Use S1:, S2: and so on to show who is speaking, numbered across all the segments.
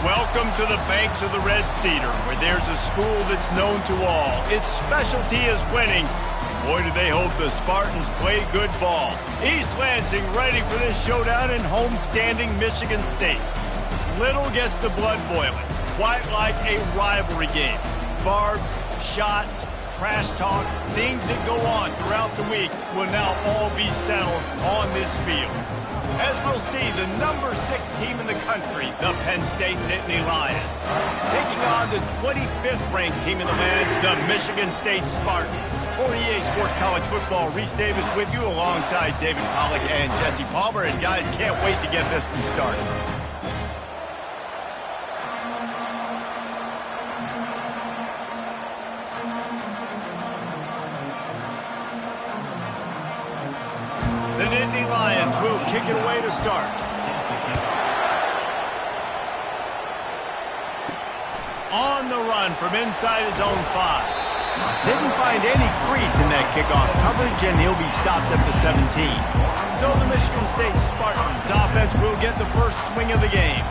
S1: Welcome to the banks of the Red Cedar, where there's a school that's known to all. Its specialty is winning. Boy, do they hope the Spartans play good ball. East Lansing ready for this showdown in homestanding Michigan State. Little gets the blood boiling, quite like a rivalry game. Barbs, shots, trash talk, things that go on throughout the week will now all be settled on this field. As we'll see, the number 6 team in the country, the Penn State Nittany Lions, taking on the 25th ranked team in the land, the Michigan State Spartans. For EA Sports College Football, Reese Davis with you alongside David Pollack and Jesse Palmer. And guys, can't wait to get this one started. The Nittany Lions will kick it away to start. On the run from inside his own 5. Didn't find any crease in that kickoff coverage, and he'll be stopped at the 17. So the Michigan State Spartans offense will get the first swing of the game.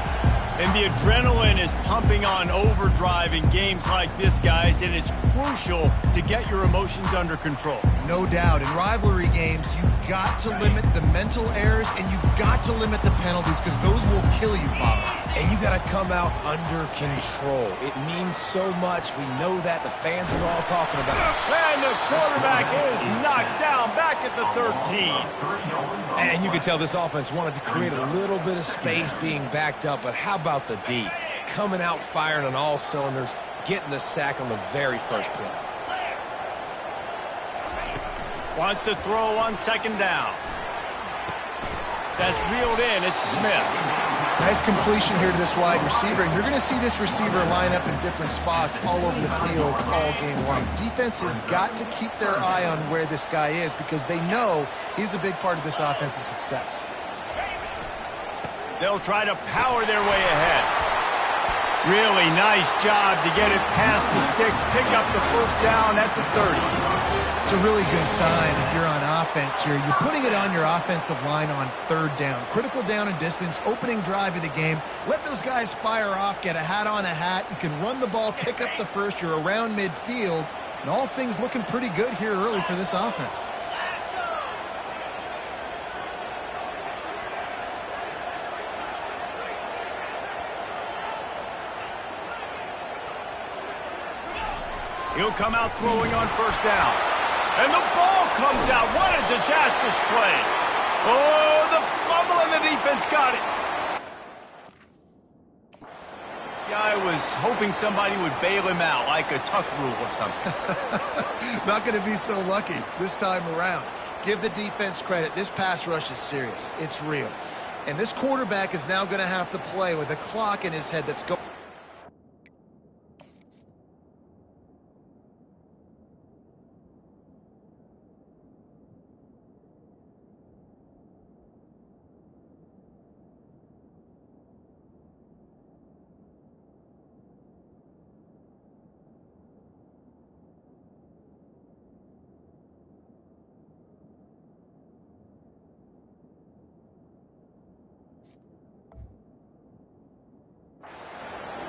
S1: And the adrenaline is pumping on overdrive in games like this, guys, and it's crucial to get your emotions under control.
S2: No doubt. In rivalry games, you've got to limit the mental errors, and you've got to limit the penalties, because those will kill you, Pollard.
S3: And you got to come out under control. It means so much. We know that. The fans are all talking about it.
S1: And the quarterback is knocked down back at the 13.
S3: And you can tell this offense wanted to create a little bit of space being backed up, but how about the D? Coming out firing on all cylinders, getting the sack on the very first play.
S1: Wants to throw on second down. That's reeled in. It's Smith.
S2: Nice completion here to this wide receiver, and you're going to see this receiver line up in different spots all over the field all game long. Defense has got to keep their eye on where this guy is, because they know he's a big part of this offense's success.
S1: They'll try to power their way ahead. Really nice job to get it past the sticks, pick up the first down at the 30.
S2: It's a really good sign if you're on offense here. You're putting it on your offensive line on third down. Critical down and distance, opening drive of the game. Let those guys fire off, get a hat on a hat. You can run the ball, pick up the first. You're around midfield. And all things looking pretty good here early for this offense.
S1: He'll come out throwing on first down. And the ball comes out. What a disastrous play. Oh, the fumble, and the defense got it. This guy was hoping somebody would bail him out like a tuck rule or something.
S2: Not going to be so lucky this time around. Give the defense credit. This pass rush is serious. It's real. And this quarterback is now going to have to play with a clock in his head that's going.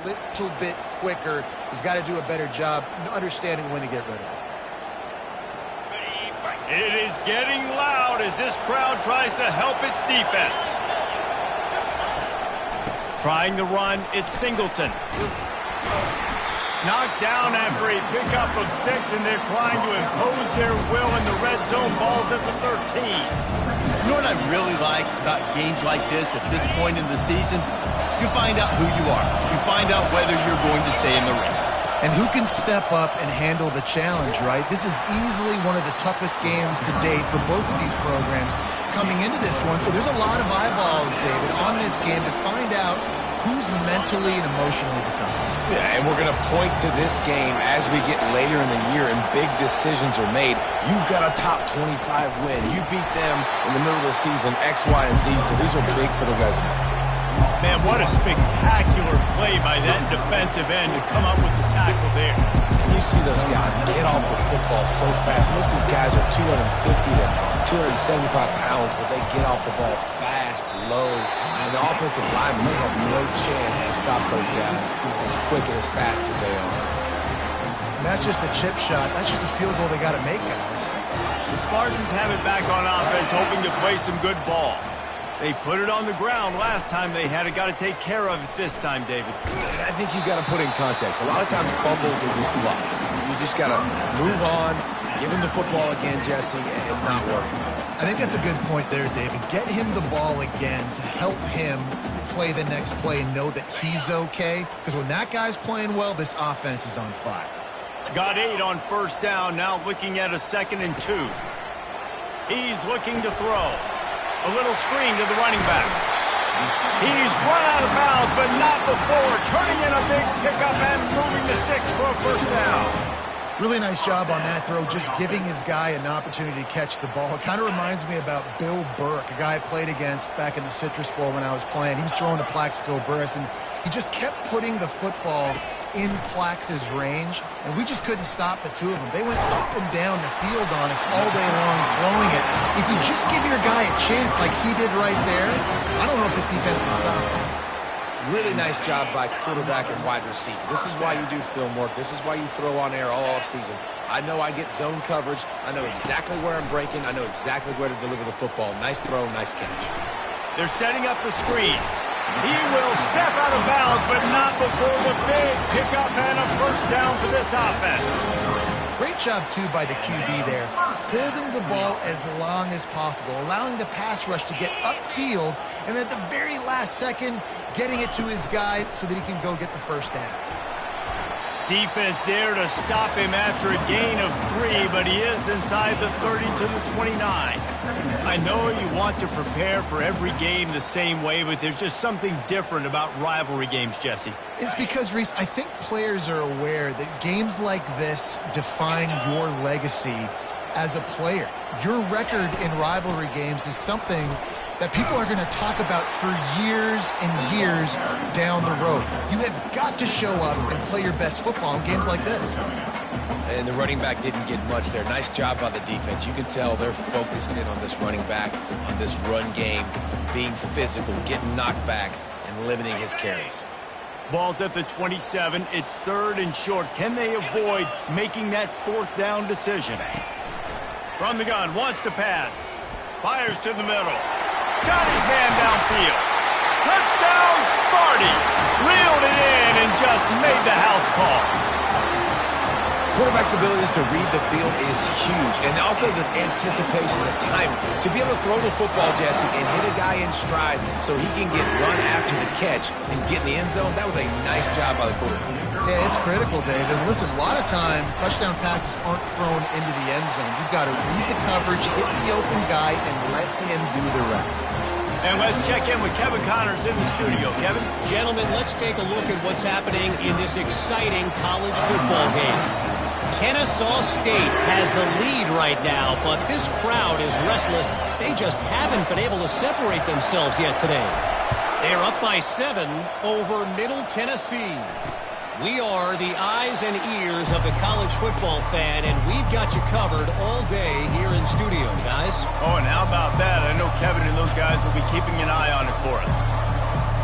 S2: Little bit quicker. He's got to do a better job understanding when to get rid of it.
S1: It is getting loud as this crowd tries to help its defense. Trying to run, it's Singleton. Knocked down after a pickup of 6, and they're trying to impose their will in the red zone. Ball's at the 13.
S4: You know what I really like about games like this at this point in the season? You find out who you are. You find out whether you're going to stay in the race.
S2: And who can step up and handle the challenge, right? This is easily one of the toughest games to date for both of these programs coming into this one. So there's a lot of eyeballs, David, on this game to find out who's mentally and emotionally the toughest.
S3: Yeah, and we're going to point to this game as we get later in the year and big decisions are made. You've got a top 25 win. You beat them in the middle of the season, X, Y, and Z, so these are big for the resume.
S1: Man, what a spectacular play by that defensive end to come up with the tackle there.
S3: And you see those guys get off the football so fast. Most of these guys are 250 to 275 pounds, but they get off the ball fast, low, and the offensive linemen, they have no chance to stop those guys as quick and as fast as they are.
S2: And that's just a chip shot. That's just a field goal they got to make, guys.
S1: The Spartans have it back on offense, hoping to play some good ball. They put it on the ground last time they had it. Got to take care of it this time, David.
S3: I think you got to put in context. A lot of times fumbles are just luck. You just got to move on, give him the football again, Jesse, and not worry.
S2: I think that's a good point there, David. Get him the ball again to help him play the next play and know that he's okay. Because when that guy's playing well, this offense is on fire.
S1: Got 8 on first down, now looking at a 2nd and 2. He's looking to throw. A little screen to the running back. He's run out of bounds, but not before. Turning in a big pickup and moving the sticks for a first down.
S2: Really nice job on that throw, just giving his guy an opportunity to catch the ball. It kind of reminds me about Bill Burke, a guy I played against back in the Citrus Bowl when I was playing. He was throwing to Plaxico Burress, and he just kept putting the football in Plax's range, and we just couldn't stop the two of them. They went up and down the field on us all day long throwing it. If you just give your guy a chance like he did right there, I don't know if this defense can stop him.
S3: Really nice job by quarterback and wide receiver. This is why you do film work. This is why you throw on air all offseason. I know I get zone coverage. I know exactly where I'm breaking. I know exactly where to deliver the football. Nice throw, nice catch.
S1: They're setting up the screen. He will step out of bounds, but not before the big pickup and a first down for this offense.
S2: Great job, too, by the QB there, holding the ball as long as possible, allowing the pass rush to get upfield, and at the very last second, getting it to his guy so that he can go get the first down.
S1: Defense there to stop him after a gain of 3, but he is inside the 30 to the 29. I know you want to prepare for every game the same way, but there's just something different about rivalry games, Jesse.
S2: It's because, Reese, I think players are aware that games like this define your legacy as a player. Your record in rivalry games is something that people are going to talk about for years and years down the road. You have got to show up and play your best football in games like this.
S3: And the running back didn't get much there. Nice job by the defense. You can tell they're focused in on this running back, on this run game, being physical, getting knockbacks, and limiting his carries.
S1: Ball's at the 27. It's 3rd and short. Can they avoid making that 4th down decision? From the gun, wants to pass. Fires to the middle. Got his man downfield. Touchdown, Sparty. Reeled it in and just made the house call.
S3: Quarterback's abilities to read the field is huge, and also the anticipation, the time to be able to throw the football, Jesse, and hit a guy in stride so he can get run after the catch and get in the end zone. That was a nice job by the quarterback.
S2: Yeah, it's critical, David. Listen, a lot of times touchdown passes aren't thrown into the end zone. You've got to read the coverage, hit the open guy, and let him do the rest.
S1: And let's check in with Kevin Connors in the studio. Kevin?
S5: Gentlemen, let's take a look at what's happening in this exciting college football game. Kennesaw State has the lead right now, but this crowd is restless. They just haven't been able to separate themselves yet today. They're up by 7 over Middle Tennessee. We are the eyes and ears of the college football fan, and we've got you covered all day here in studio, guys.
S1: Oh, and how about that? I know Kevin and those guys will be keeping an eye on it for us.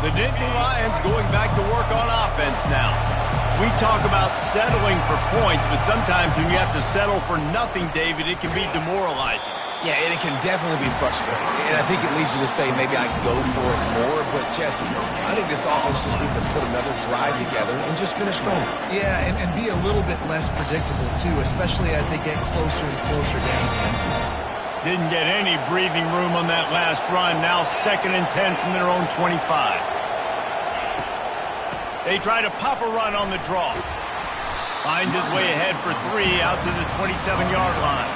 S1: The Nittany Lions going back to work on offense now. We talk about settling for points, but sometimes when you have to settle for nothing, David, it can be demoralizing.
S3: Yeah, and it can definitely be frustrating. And I think it leads you to say maybe I go for it more. But, Jesse, I think this offense just needs to put another drive together and just finish stronger.
S2: Yeah, and be a little bit less predictable, too, especially as they get closer and closer down the end zone.
S1: Didn't get any breathing room on that last run. Now 2nd and 10 from their own 25. They try to pop a run on the draw. Finds his way ahead for 3 out to the 27-yard line.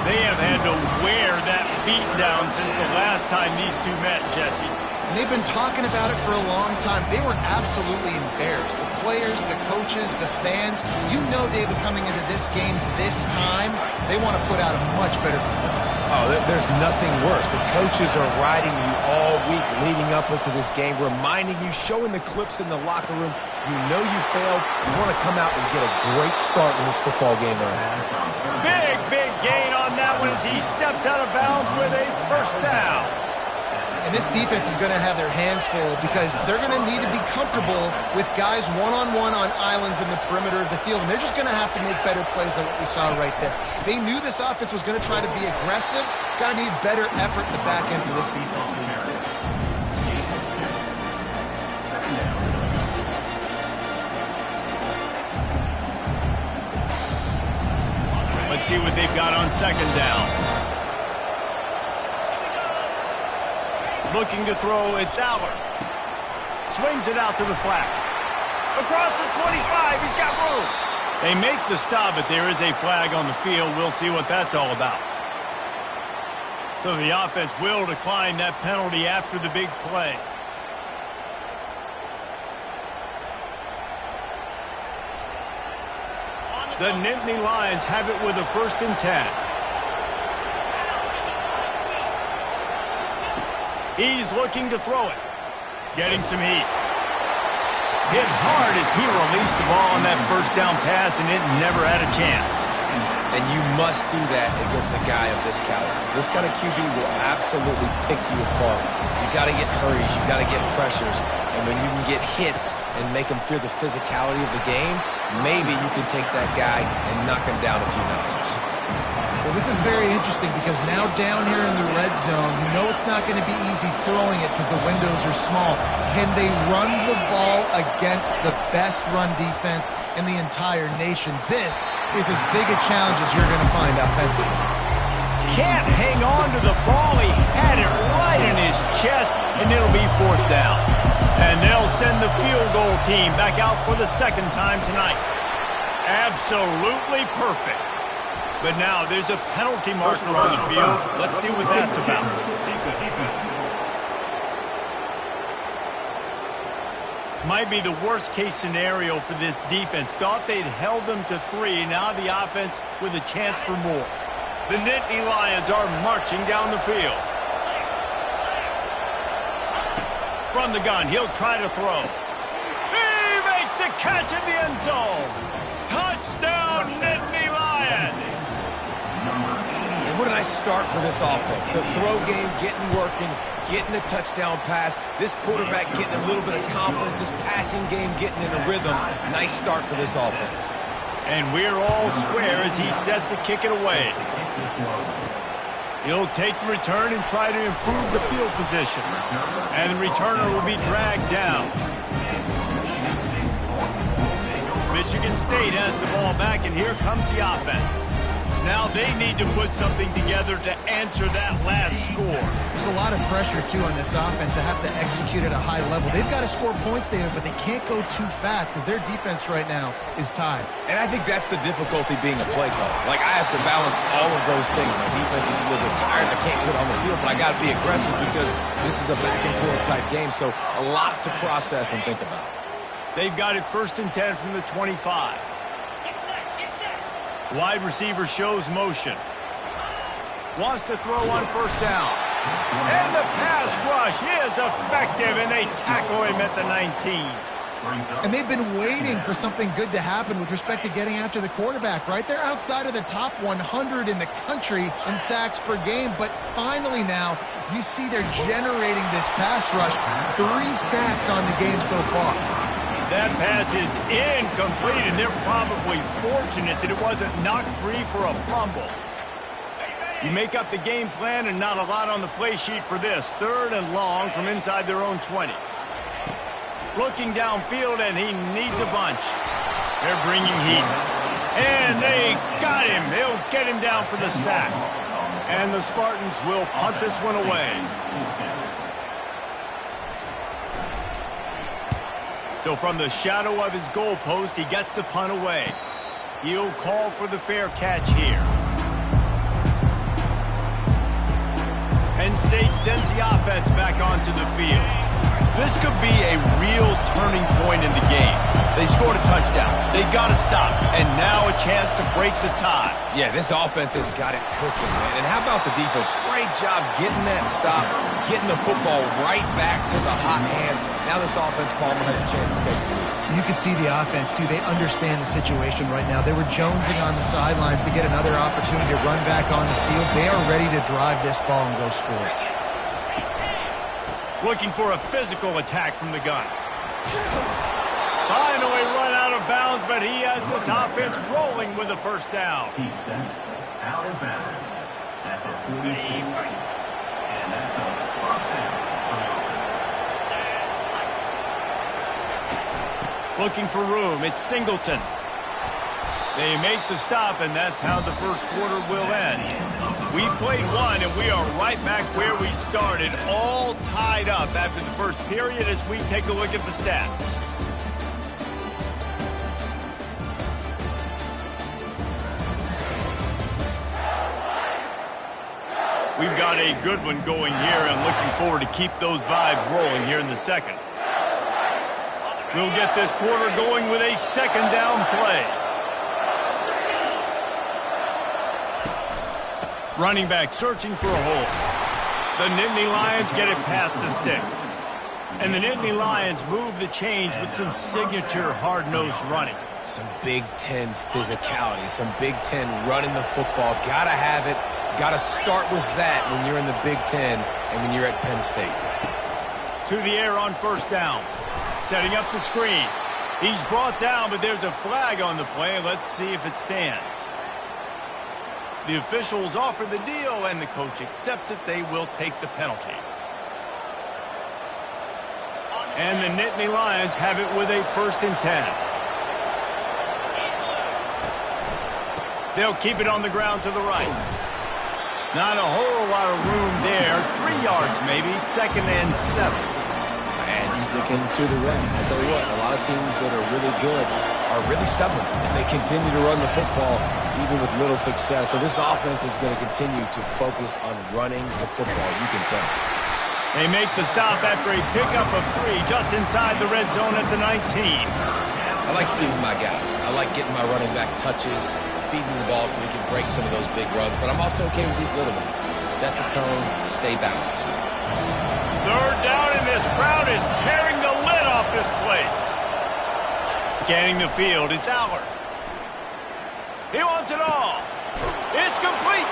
S1: They have had to wear that beat down since the last time these two met, Jesse.
S2: And they've been talking about it for a long time. They were absolutely embarrassed. The players, the coaches, the fans. You know, David, coming into this game this time, they want to put out a much better performance.
S3: Oh, There's nothing worse. The coaches are riding you all week leading up into this game, reminding you, showing the clips in the locker room. You know you failed. You want to come out and get a great start in this football game.
S1: Big gain on that one as he steps out of bounds with a first down.
S2: And this defense is going to have their hands full because they're going to need to be comfortable with guys one-on-one on islands in the perimeter of the field. And they're just going to have to make better plays than what we saw right there. They knew this offense was going to try to be aggressive. Got to need better effort in the back end for this defense moving forward.
S1: Let's see what they've got on second down. Looking to throw, it's Aller. Swings it out to the flat. Across the 25, he's got room. They make the stop, but there is a flag on the field. We'll see what that's all about. So the offense will decline that penalty after the big play. The Nittany Lions have it with a 1st and 10. He's looking to throw it. Getting some heat. Hit hard as he released the ball on that first down pass, and it never had a chance.
S3: And you must do that against a guy of this caliber. This kind of QB will absolutely pick you apart. You got to get hurries. You got to get pressures. And when you can get hits and make him feel the physicality of the game, maybe you can take that guy and knock him down a few notches.
S2: Well, this is very interesting because now down here in the red zone, you know it's not going to be easy throwing it because the windows are small. Can they run the ball against the best run defense in the entire nation? This is as big a challenge as you're going to find offensively.
S1: Can't hang on to the ball. He had it right in his chest, and it'll be 4th down. And they'll send the field goal team back out for the 2nd time tonight. Absolutely perfect. But now there's a penalty marker on the field. Let's see what that's about. Might be the worst case scenario for this defense. Thought they'd held them to 3. Now the offense with a chance for more. The Nittany Lions are marching down the field. From the gun, he'll try to throw. He makes the catch in the end zone. Touchdown, Nittany Lions.
S3: And what a nice start for this offense. The throw game getting working, getting the touchdown pass. This quarterback getting a little bit of confidence. This passing game getting in a rhythm. Nice start for this offense.
S1: And we're all square as he's set to kick it away. He'll take the return and try to improve the field position. And the returner will be dragged down. Michigan State has the ball back, and here comes the offense. Now they need to put something together to answer that last score.
S2: There's a lot of pressure, too, on this offense to have to execute at a high level. They've got to score points, David, but they can't go too fast because their defense right now is tied.
S3: And I think that's the difficulty being a play caller. Like, I have to balance all of those things. My defense is a little bit tired. I can't put on the field, but I got to be aggressive because this is a back-and-forth type game, so a lot to process and think about.
S1: They've got it 1st and 10 from the 25. Wide receiver shows motion. Wants to throw on 1st down. And the pass rush is effective, and they tackle him at the 19.
S2: And they've been waiting for something good to happen with respect to getting after the quarterback, right? They're outside of the top 100 in the country in sacks per game, but finally now you see they're generating this pass rush. 3 sacks on the game so far.
S1: That pass is incomplete, and they're probably fortunate that it wasn't knocked free for a fumble. You make up the game plan and not a lot on the play sheet for this. 3rd and long from inside their own 20. Looking downfield, and he needs a bunch. They're bringing heat. And they got him. They'll get him down for the sack. And the Spartans will punt this one away. So from the shadow of his goalpost, he gets the punt away. He'll call for the fair catch here. Penn State sends the offense back onto the field.
S4: This could be a real turning point in the game. They scored a touchdown. They got to stop. And now a chance to break the tie.
S3: Yeah, this offense has got it cooking, man. And how about the defense? Great job getting that stop, getting the football right back to the hot hand. Now this offense, Palmer, has a chance to take the lead.
S2: You can see the offense, too. They understand the situation right now. They were jonesing on the sidelines to get another opportunity to run back on the field. They are ready to drive this ball and go score.
S1: Looking for a physical attack from the gun. Finally run out of bounds, but he has this offense rolling with a first down.
S6: He steps out of bounds at the 42. And that's a first down.
S1: Looking for room. It's Singleton. They make the stop, and that's how the first quarter will end. We played one, and we are right back where we started, all tied up after the first period as we take a look at the stats. We've got a good one going here and looking forward to keep those vibes rolling here in the second. We'll get this quarter going with a second down play. Running back searching for a hole. The Nittany Lions get it past the sticks. And the Nittany Lions move the change with some signature hard-nosed running.
S3: Some Big Ten physicality, some Big Ten running the football. Got to have it. Got to start with that when you're in the Big Ten and when you're at Penn State.
S1: To the air on first down. Setting up the screen. He's brought down, but there's a flag on the play. Let's see if it stands. The officials offer the deal, and the coach accepts it. They will take the penalty. And the Nittany Lions have it with a 1st and 10. They'll keep it on the ground to the right. Not a whole lot of room there. 3 yards maybe. 2nd and 7.
S3: And sticking to the run. I tell you what, a lot of teams that are really good are really stubborn, and they continue to run the football even with little success. So this offense is going to continue to focus on running the football, you can tell.
S1: They make the stop after a pickup of 3 just inside the red zone at the 19.
S3: I like feeding my guy. I like getting my running back touches, feeding the ball so he can break some of those big runs, but I'm also okay with these little ones. Set the tone, stay balanced.
S1: 3rd down, and this crowd is tearing the lid off this place. Scanning the field, it's Aller. He wants it all. It's complete.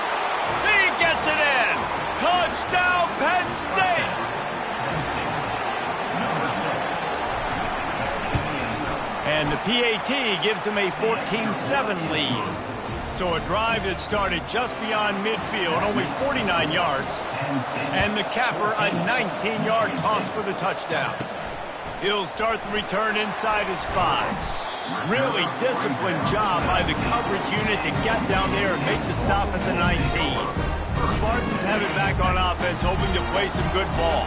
S1: He gets it in. Touchdown, Penn State. And the PAT gives them a 14-7 lead. So a drive that started just beyond midfield, only 49 yards. And the capper, a 19-yard toss for the touchdown. He'll start the return inside his 5. Really disciplined job by the coverage unit to get down there and make the stop at the 19. The Spartans have it back on offense, hoping to play some good ball.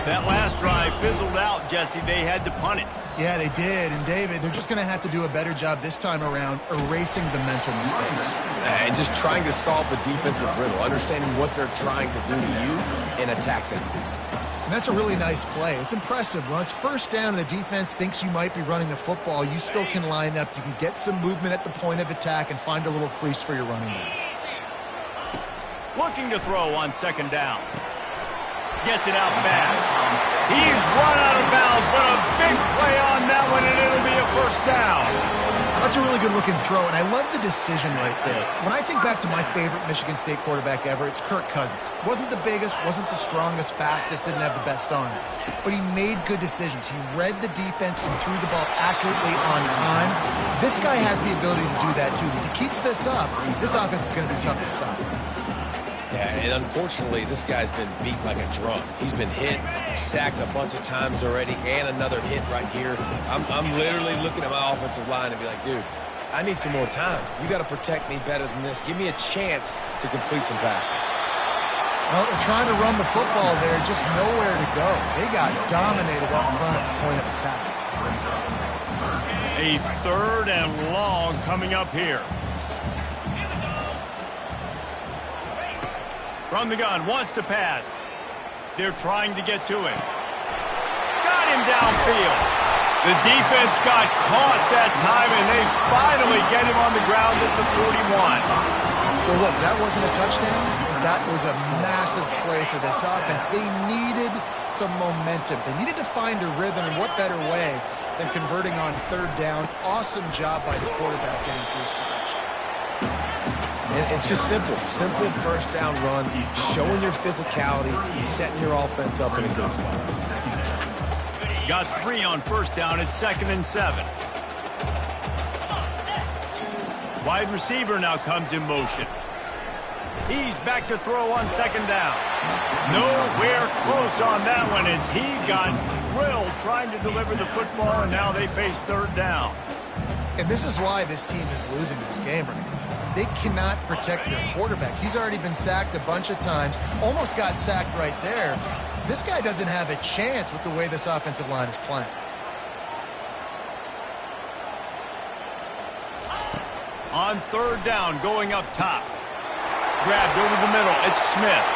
S1: That last drive fizzled out, Jesse. They had to punt it.
S2: Yeah, they did. And, David, they're just going to have to do a better job this time around erasing the mental mistakes.
S3: And just trying to solve the defensive riddle, understanding what they're trying to do to you and attack them.
S2: And that's a really nice play. It's impressive. When it's 1st down and the defense thinks you might be running the football, you still can line up. You can get some movement at the point of attack and find a little crease for your running back.
S1: Looking to throw on 2nd down. Gets it out fast. He's run out of bounds, but a big play on that one, and it'll be a 1st down.
S2: That's a really good-looking throw, and I love the decision right there. When I think back to my favorite Michigan State quarterback ever, it's Kirk Cousins. Wasn't the biggest, wasn't the strongest, fastest, didn't have the best arm. But he made good decisions. He read the defense and threw the ball accurately on time. This guy has the ability to do that, too. If he keeps this up, this offense is going to be tough to stop.
S3: Yeah, and unfortunately, this guy's been beat like a drum. He's been hit, sacked a bunch of times already, and another hit right here. I'm literally looking at my offensive line and be like, dude, I need some more time. You got to protect me better than this. Give me a chance to complete some passes.
S2: Well, they're trying to run the football there, just nowhere to go. They got dominated up front at the point of attack.
S1: A 3rd and long coming up here. From the gun, wants to pass. They're trying to get to him. swinging downfield. The defense got caught that time, and they finally get him on the ground at the 41.
S2: Well, look, that wasn't a touchdown, but that was a massive play for this offense. They needed some momentum. They needed to find a rhythm, and what better way than converting on third down. Awesome job by the quarterback getting through his progression.
S3: And it's just simple. Simple first down run, showing your physicality, setting your offense up in a good spot.
S1: Got 3 on first down at 2nd and 7. Wide receiver now comes in motion. He's back to throw on 2nd down. Nowhere close on that one as he got drilled trying to deliver the football, and now they face 3rd down.
S2: And this is why this team is losing this game right now. They cannot protect their quarterback. He's already been sacked a bunch of times, almost got sacked right there. This guy doesn't have a chance with the way this offensive line is playing.
S1: On 3rd down, going up top. Grabbed over the middle. It's Smith.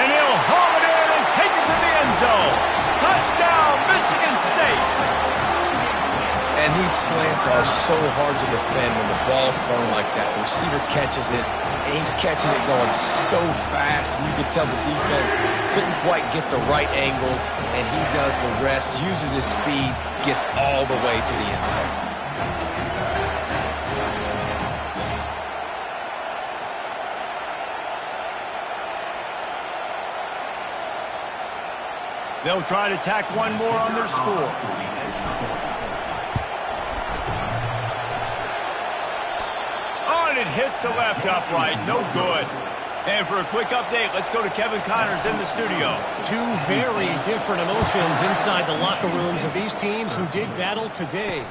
S1: And he'll haul it in and take it to the end zone. Touchdown, Michigan State.
S3: And these slants are so hard to defend when the ball's thrown like that. The receiver catches it, and he's catching it going so fast. You could tell the defense couldn't quite get the right angles, and he does the rest, uses his speed, gets all the way to the end zone.
S1: They'll try to tack one more on their score. Oh, and it hits the left upright. No good. And for a quick update, let's go to Kevin Connors in the studio.
S5: 2 very different emotions inside the locker rooms of these teams who did battle today.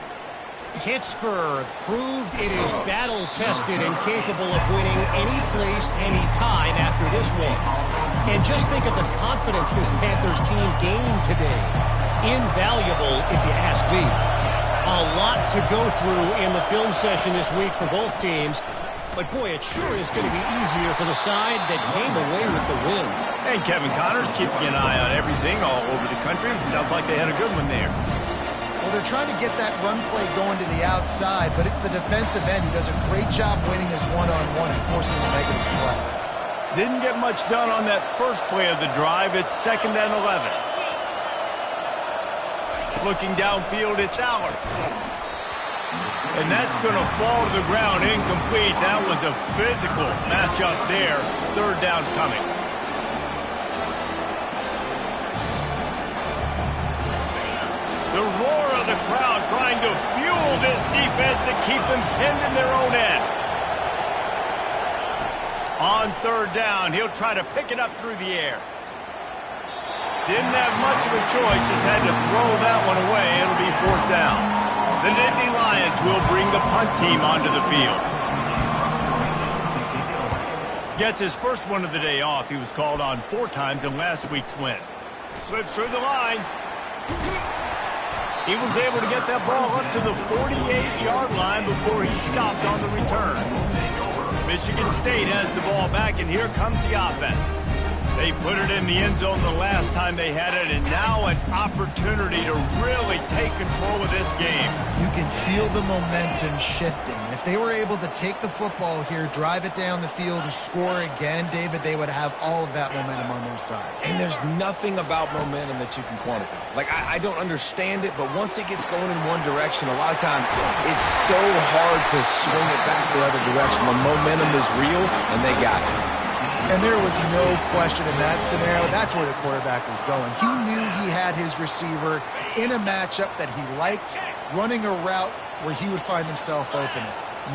S5: Pittsburgh proved it is battle-tested and capable of winning any place, any time after this one. And just think of the confidence this Panthers team gained today. Invaluable, if you ask me. A lot to go through in the film session this week for both teams. But, boy, it sure is going to be easier for the side that came away with the win.
S1: And Kevin Connors keeping an eye on everything all over the country. Sounds like they had a good one there.
S2: Well, they're trying to get that run play going to the outside, but it's the defensive end who does a great job winning his one-on-one and forcing the negative play.
S1: Didn't get much done on that first play of the drive. It's 2nd and 11. Looking downfield, it's Allard. And that's going to fall to the ground incomplete. That was a physical matchup there. 3rd down coming. The roar of the crowd trying to fuel this defense to keep them pinned in their own end. On 3rd down, he'll try to pick it up through the air. Didn't have much of a choice, just had to throw that one away. It'll be 4th down. The Nittany Lions will bring the punt team onto the field. Gets his first one of the day off. He was called on 4 times in last week's win. Slips through the line. He was able to get that ball up to the 48-yard line before he stopped on the return. Michigan State has the ball back, and here comes the offense. They put it in the end zone the last time they had it, and now an opportunity to really take control of this game.
S2: You can feel the momentum shifting. And if they were able to take the football here, drive it down the field, and score again, David, they would have all of that momentum on their side.
S3: And there's nothing about momentum that you can quantify. Like, I don't understand it, but once it gets going in one direction, a lot of times it's so hard to swing it back the other direction. The momentum is real, and they got it.
S2: And there was no question in that scenario. That's where the quarterback was going. He knew he had his receiver in a matchup that he liked, running a route where he would find himself open.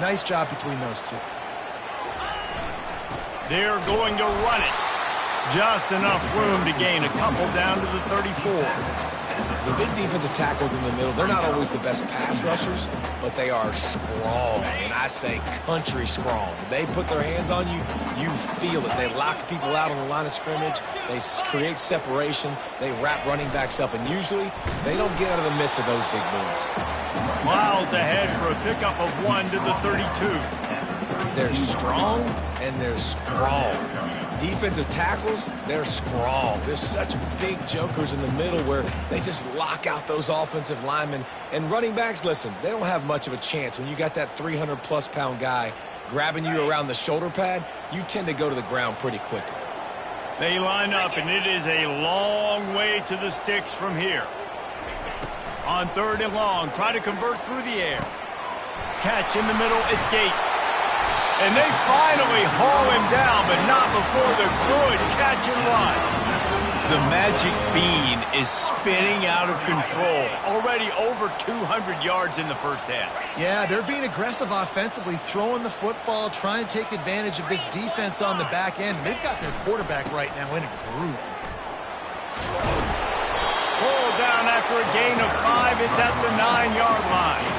S2: Nice job between those two.
S1: They're going to run it. Just enough room to gain a couple down to the 34.
S3: The big defensive tackles in the middle, they're not always the best pass rushers, but they are strong, and I say country strong. They put their hands on you, you feel it. They lock people out on the line of scrimmage. They create separation. They wrap running backs up, and usually they don't get out of the midst of those big boys.
S1: Miles ahead for a pickup of 1 to the 32.
S3: They're strong and they're strong. Defensive tackles, they're strong. There's such big jokers in the middle where they just lock out those offensive linemen. And running backs, listen, they don't have much of a chance. When you got that 300-plus pound guy grabbing you around the shoulder pad, you tend to go to the ground pretty quickly.
S1: They line up, and it is a long way to the sticks from here. On 3rd and long, try to convert through the air. Catch in the middle, it's Gates. And they finally haul him down, but not before the good catch and run. The magic bean is spinning out of control. Already over 200 yards in the first half.
S2: Yeah, they're being aggressive offensively, throwing the football, trying to take advantage of this defense on the back end. They've got their quarterback right now in a groove.
S1: Pull down after a gain of 5. It's at the 9-yard line.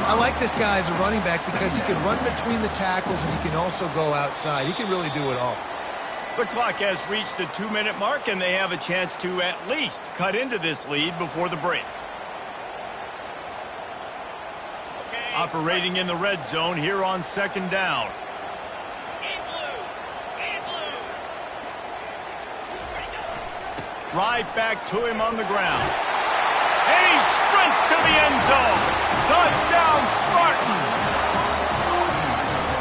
S2: I like this guy as a running back because he can run between the tackles and he can also go outside. He can really do it all.
S1: The clock has reached the 2-minute mark, and they have a chance to at least cut into this lead before the break. Okay. Operating in the red zone here on 2nd down. Right back to him on the ground. And he sprints to the end zone. Touchdown, Spartans!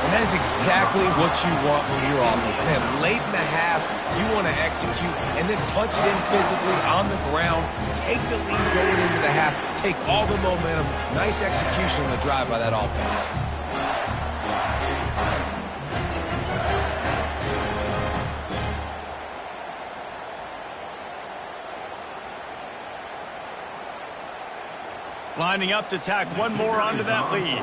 S3: And that is exactly what you want from your offense. Man, late in the half, you want to execute and then punch it in physically on the ground, take the lead going into the half, take all the momentum. Nice execution on the drive by that offense.
S1: Lining up to tack one more onto that lead.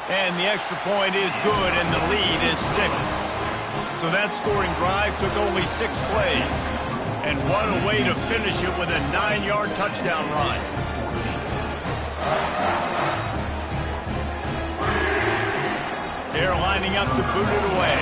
S1: And the extra point is good, and the lead is 6. So that scoring drive took only 6 plays. And what a way to finish it with a 9-yard touchdown run. They're lining up to boot it away.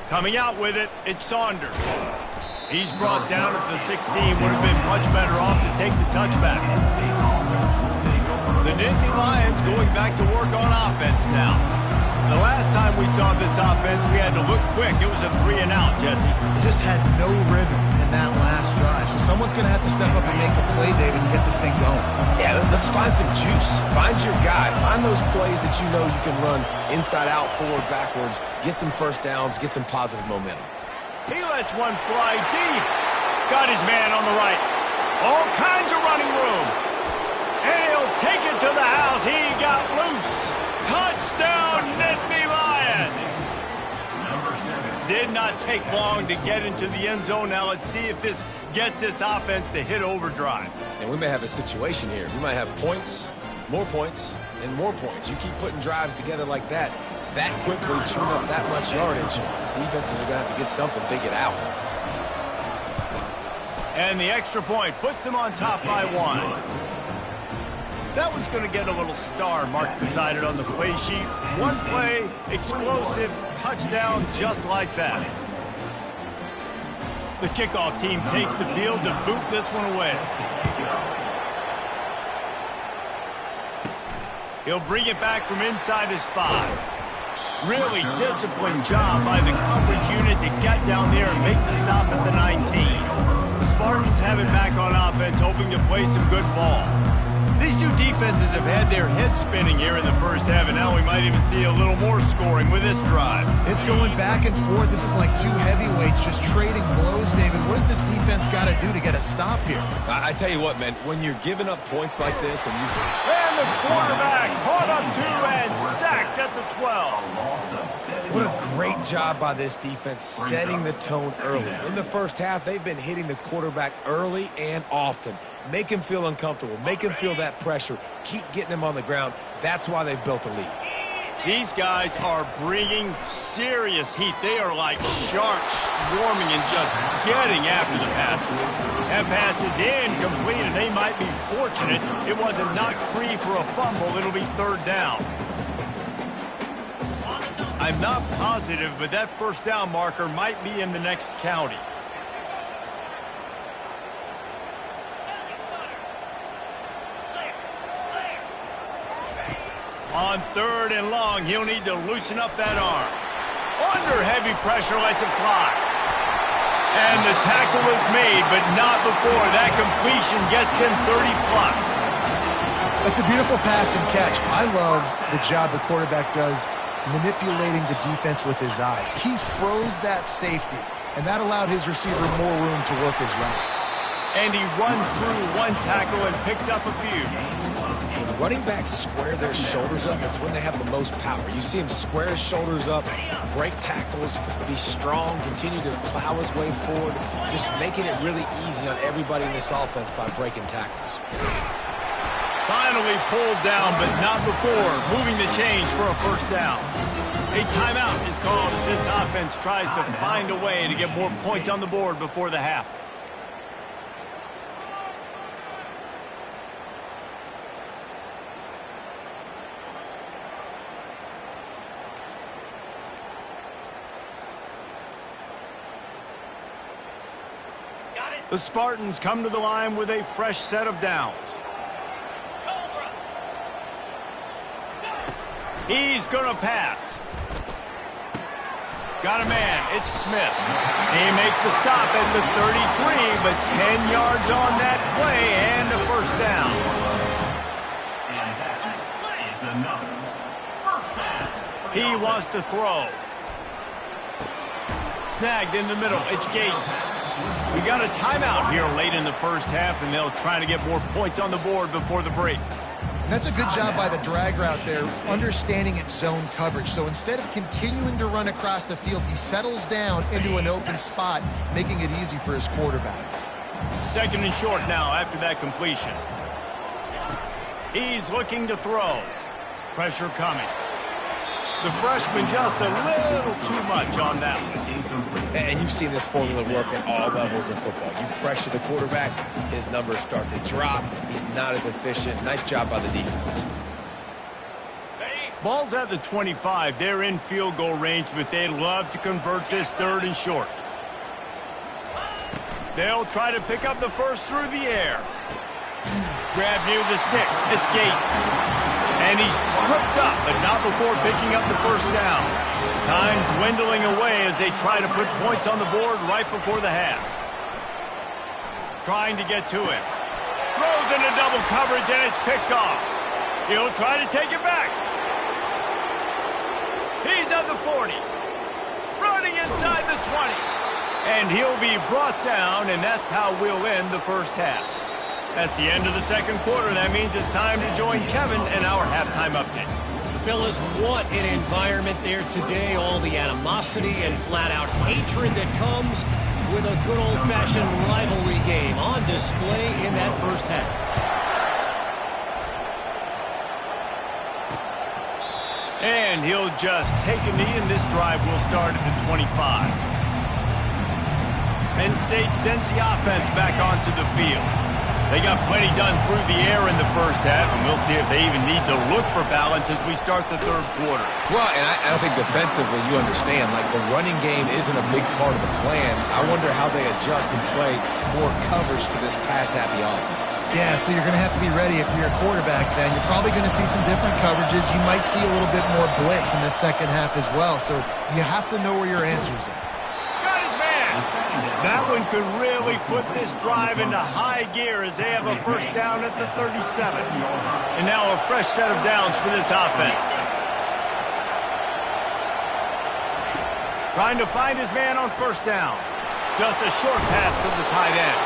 S1: Coming out with it, it's Saunders. He's brought down at the 16. Would have been much better off to take the touchback. The Nittany Lions going back to work on offense now. The last time we saw this offense, we had to look quick. It was a 3-and-out, Jesse.
S2: They just had no rhythm in that last drive. So someone's going to have to step up and make a play, David, and get this thing going.
S3: Yeah, let's find some juice. Find your guy. Find those plays that you know you can run inside out, forward, backwards. Get some first downs. Get some positive momentum.
S1: He lets one fly deep. Got his man on the right. All kinds of running room. And he'll take it to the house. He got loose. Touchdown, Nittany Lions. Did not take long to get into the end zone. Now let's see if this gets this offense to hit overdrive.
S3: And we may have a situation here. We might have points, and more points. You keep putting drives together like that quickly, chewing up that much yardage. Defenses are going to have to get something figured out.
S1: And the extra point puts them on top by 1. That one's going to get a little star mark beside it on the play sheet. One play, explosive, touchdown, just like that. The kickoff team takes the field to boot this one away. He'll bring it back from inside his 5. Really disciplined job by the coverage unit to get down there and make the stop at the 19. The Spartans have it back on offense, hoping to play some good ball. These two defenses have had their heads spinning here in the first half, and now we might even see a little more scoring with this drive.
S2: It's going back and forth. This is like two heavyweights just trading blows, David. What does this defense got to do to get a stop here?
S3: I tell you what, man, when you're giving up points like this and
S1: And the quarterback caught up 2 and sacked at the 12.
S3: What a great job by this defense setting the tone early. In the first half, they've been hitting the quarterback early and often. Make him feel uncomfortable. Make him feel that pressure. Keep getting him on the ground. That's why they've built a lead.
S1: These guys are bringing serious heat. They are like sharks swarming and just getting after the passer. That pass is incomplete, and they might be fortunate it wasn't knocked free for a fumble. It'll be third down. I'm not positive, but that first down marker might be in the next county. On third and long, he'll need to loosen up that arm. Under heavy pressure, lets it fly. And the tackle is made, but not before. That completion gets them 30-plus.
S2: That's a beautiful pass and catch. I love the job the quarterback does manipulating the defense with his eyes. He froze that safety, and that allowed his receiver more room to work his route.
S1: And he runs through one tackle and picks up a few.
S3: When running backs square their shoulders up, it's when they have the most power. You see him square his shoulders up, break tackles, be strong, continue to plow his way forward, just making it really easy on everybody in this offense by breaking tackles.
S1: Finally pulled down, but not before moving the chains for a first down. A timeout is called as this offense tries to find a way to get more points on the board before the half. The Spartans come to the line with a fresh set of downs. He's going to pass. Got a man. It's Smith. They make the stop at the 33, but 10 yards on that play and a first down.
S6: And that is another first down.
S1: He wants to throw. Snagged in the middle. It's Gates. We got a timeout here late in the first half, and they'll try to get more points on the board before the break.
S2: That's a good job by the drag route there, understanding its zone coverage. So instead of continuing to run across the field, he settles down into an open spot, making it easy for his quarterback.
S1: Second and short now after that completion. He's looking to throw. Pressure coming. The freshman just a little too much on that one.
S3: And you've seen this formula work at all levels of football. You pressure the quarterback, his numbers start to drop. He's not as efficient. Nice job by the defense.
S1: Ball's at the 25. They're in field goal range, but they'd love to convert this third and short. They'll try to pick up the first through the air. Grab near the sticks. It's Gates. And he's tripped up, but not before picking up the first down. Time dwindling away as they try to put points on the board right before the half. Trying to get to him. Throws into double coverage, and it's picked off. He'll try to take it back. He's at the 40. Running inside the 20. And he'll be brought down, and that's how we'll end the first half. That's the end of the second quarter. That means it's time to join Kevin in our halftime update.
S5: Fellas, what an environment there today. All the animosity and flat-out hatred that comes with a good old-fashioned rivalry game on display in that first half.
S1: And he'll just take a knee, and this drive will start at the 25. Penn State sends the offense back onto the field. They got plenty done through the air in the first half, and we'll see if they even need to look for balance as we start the third quarter.
S3: Well, and I think defensively, you understand, like the running game isn't a big part of the plan. I wonder how they adjust and play more coverage to this pass-happy offense.
S2: Yeah, so you're going to have to be ready if you're a quarterback then. You're probably going to see some different coverages. You might see a little bit more blitz in the second half as well, so you have to know where your answers are.
S1: That one could really put this drive into high gear as they have a first down at the 37. And now a fresh set of downs for this offense. Trying to find his man on first down. Just a short pass to the tight end.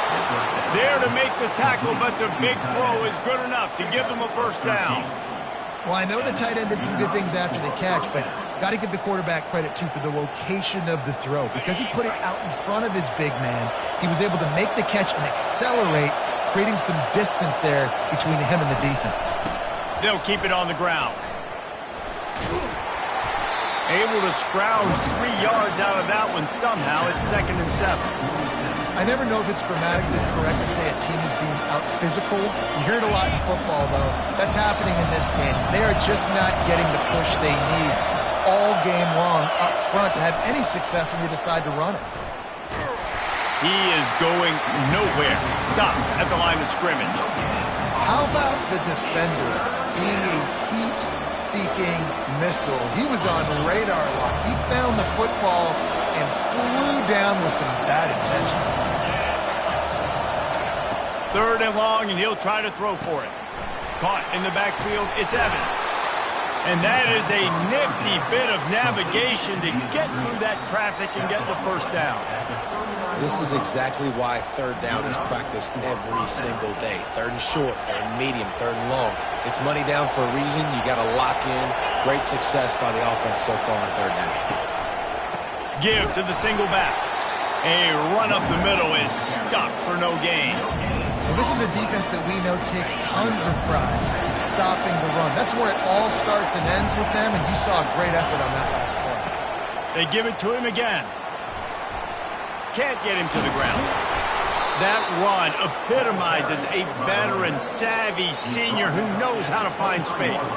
S1: There to make the tackle, but the big throw is good enough to give them a first down.
S2: Well, I know the tight end did some good things after the catch, but got to give the quarterback credit, too, for the location of the throw. Because he put it out in front of his big man, he was able to make the catch and accelerate, creating some distance there between him and the defense.
S1: They'll keep it on the ground. Able to scrounge 3 yards out of that one somehow. It's 2nd and 7.
S2: I never know if it's grammatically correct to say a team is being out-physical. You hear it a lot in football, though. That's happening in this game. They are just not getting the push they need all game long up front to have any success when you decide to run it.
S1: He is going nowhere. Stop at the line of scrimmage.
S2: How about the defender being a heat-seeking missile? He was on radar lock. He found the football and flew down with some bad intentions.
S1: 3rd and long, and he'll try to throw for it. Caught in the backfield, it's Evans. And that is a nifty bit of navigation to get through that traffic and get the 1st down.
S3: This is exactly why 3rd down is practiced every single day. 3rd and short, 3rd and medium, 3rd and long. It's money down for a reason. You got to lock in. Great success by the offense so far on 3rd down.
S1: Give to the single back. A run up the middle is stopped for no gain.
S2: Well, this is a defense that we know takes tons of pride in stopping the run. That's where it all starts and ends with them, and you saw a great effort on that last play.
S1: They give it to him again. Can't get him to the ground. That run epitomizes a veteran, savvy senior who knows how to find space.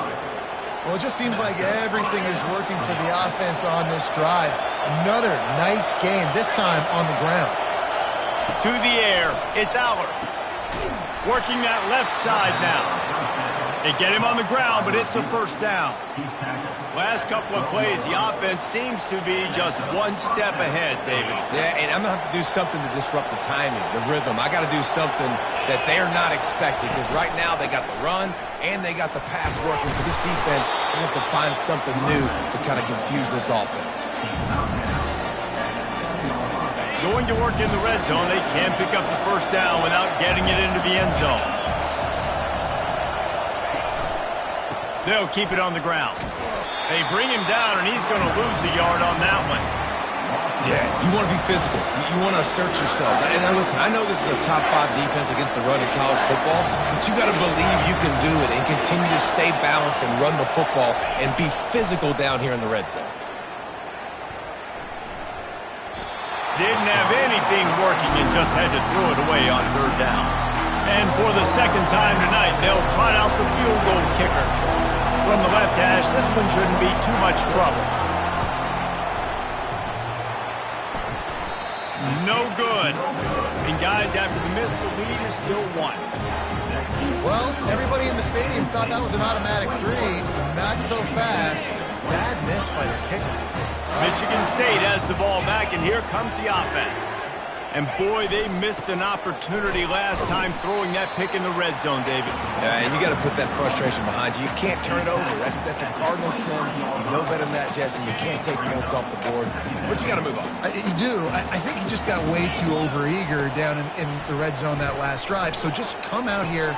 S2: Well, it just seems like everything is working for the offense on this drive. Another nice game, this time on the ground.
S1: To the air, it's Aller. Working that left side now. They get him on the ground, but it's a 1st down. Last couple of plays, the offense seems to be just one step ahead, David.
S3: Yeah, and I'm going to have to do something to disrupt the timing, the rhythm. I got to do something that they're not expecting, because right now they got the run and they got the pass working. So this defense, they have to find something new to kind of confuse this offense.
S1: Going to work in the red zone, they can't pick up the 1st down without getting it into the end zone. They'll keep it on the ground. They bring him down, and he's going to lose a yard on that one.
S3: Yeah, you want to be physical. You want to assert yourselves. And listen, I know this is a top 5 defense against the run in college football, but you got to believe you can do it and continue to stay balanced and run the football and be physical down here in the red zone.
S1: Didn't have anything working and just had to throw it away on 3rd down. And for the 2nd time tonight, they'll try out the field goal kicker. From the left hash, this one shouldn't be too much trouble. No good. And guys, after the miss, the lead is still 1.
S2: Well, everybody in the stadium thought that was an automatic 3. Not so fast. Bad miss by the kicker.
S1: Michigan State has the ball back, and here comes the offense. And boy, they missed an opportunity last time throwing that pick in the red zone, David.
S3: Yeah, and you got to put that frustration behind you. You can't turn it over. That's a cardinal sin. You know better than that, Jesse. You can't take points off the board, but you got to move on.
S2: You do. I think he just got way too overeager down in the red zone that last drive. So just come out here,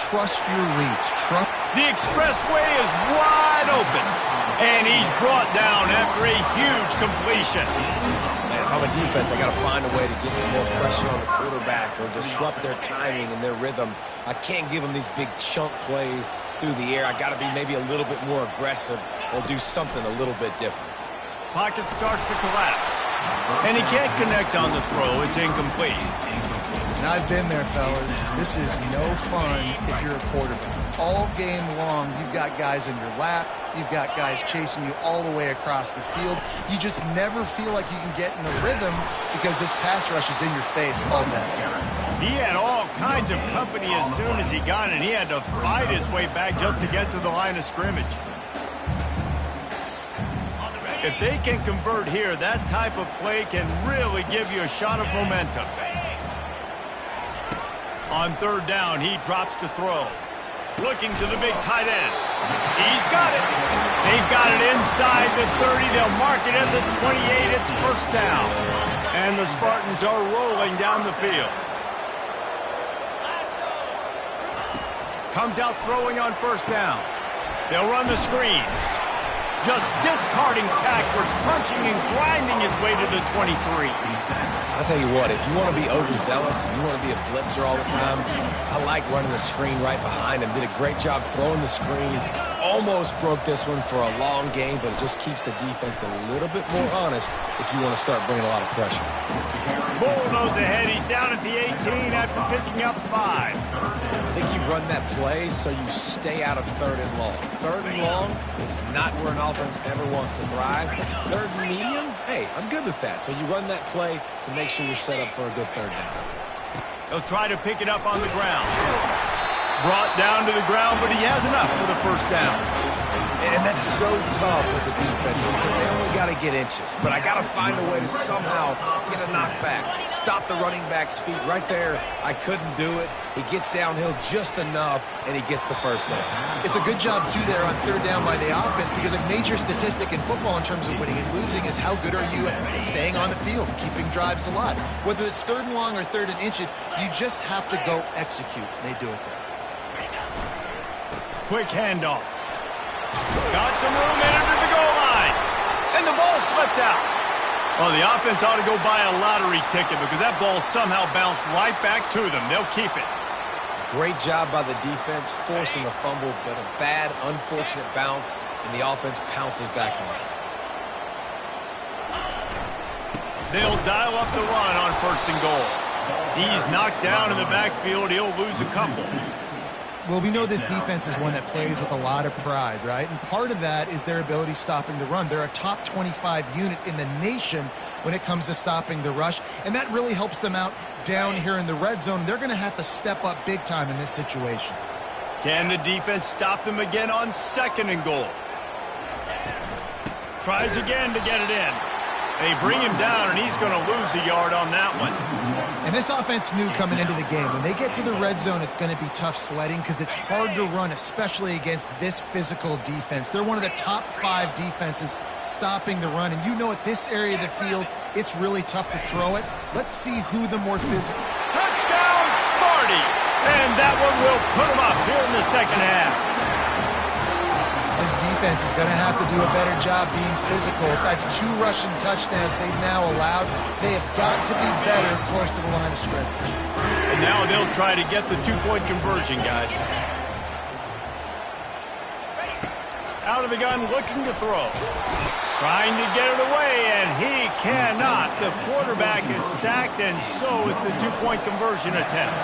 S2: trust your reads.
S1: The expressway is wide open, and he's brought down after a huge completion.
S3: Man, if I'm a defense, I got to find a way to get some more pressure on the quarterback or disrupt their timing and their rhythm. I can't give them these big chunk plays through the air. I got to be maybe a little bit more aggressive or do something a little bit different.
S1: Pocket starts to collapse, and he can't connect on the throw. It's incomplete.
S2: And I've been there, fellas. This is no fun if you're a quarterback. All game long, you've got guys in your lap. You've got guys chasing you all the way across the field. You just never feel like you can get in a rhythm because this pass rush is in your face all day.
S1: He had all kinds of company as soon as he got it. He had to fight his way back just to get to the line of scrimmage. If they can convert here, that type of play can really give you a shot of momentum. On 3rd down, he drops to throw. Looking to the big tight end. He's got it. They've got it inside the 30. They'll mark it at the 28. It's 1st down. And the Spartans are rolling down the field. Comes out throwing on 1st down. They'll run the screen. just discarding tacklers, punching and grinding his way to the 23.
S3: I'll tell you what, if you want to be overzealous, if you want to be a blitzer all the time, I like running the screen right behind him. Did a great job throwing the screen. Almost broke this one for a long game, but it just keeps the defense a little bit more honest if you want to start bringing a lot of pressure.
S1: Bullnose ahead. He's down at the 18 after picking up 5.
S3: I think you run that play so you stay out of 3rd and long. 3rd and long is not where an offense ever wants to thrive. 3rd and medium, hey, I'm good with that. So you run that play to make sure you're set up for a good 3rd down.
S1: He'll try to pick it up on the ground. Brought down to the ground, but he has enough for the first down.
S3: And that's so tough as a defense because they only got to get inches. But I got to find a way to somehow get a knockback. Stop the running back's feet right there. I couldn't do it. He gets downhill just enough, and he gets the first down.
S2: It's a good job, too, there on 3rd down by the offense because a major statistic in football in terms of winning and losing is how good are you at staying on the field, keeping drives alive. Whether it's 3rd and long or 3rd and inches, you just have to go execute. They do it there.
S1: Quick handoff. Got some room in under the goal line. And the ball slipped out. Well, the offense ought to go buy a lottery ticket because that ball somehow bounced right back to them. They'll keep it.
S3: Great job by the defense forcing the fumble, but a bad, unfortunate bounce, and the offense pounces back on it.
S1: They'll dial up the run on 1st and goal. He's knocked down in the backfield. He'll lose a couple.
S2: Well, we know this defense is one that plays with a lot of pride, right? And part of that is their ability stopping the run. They're a top 25 unit in the nation when it comes to stopping the rush, and that really helps them out down here in the red zone. They're going to have to step up big time in this situation.
S1: Can the defense stop them again on 2nd and goal? Tries again to get it in. They bring him down, and he's going to lose a yard on that one.
S2: And this offense knew coming into the game, when they get to the red zone, it's going to be tough sledding because it's hard to run, especially against this physical defense. They're one of the top 5 defenses stopping the run. And you know at this area of the field, it's really tough to throw it. Let's see who the more physical.
S1: Touchdown, Smarty! And that one will put him up here in the 2nd half.
S2: This defense is going to have to do a better job being physical. That's 2 rushing touchdowns they've now allowed. They have got to be better close to the line of scrimmage.
S1: And now they'll try to get the 2-point conversion, guys. Out of the gun, looking to throw. Trying to get it away, and he cannot. The quarterback is sacked, and so it's the 2-point conversion attempt.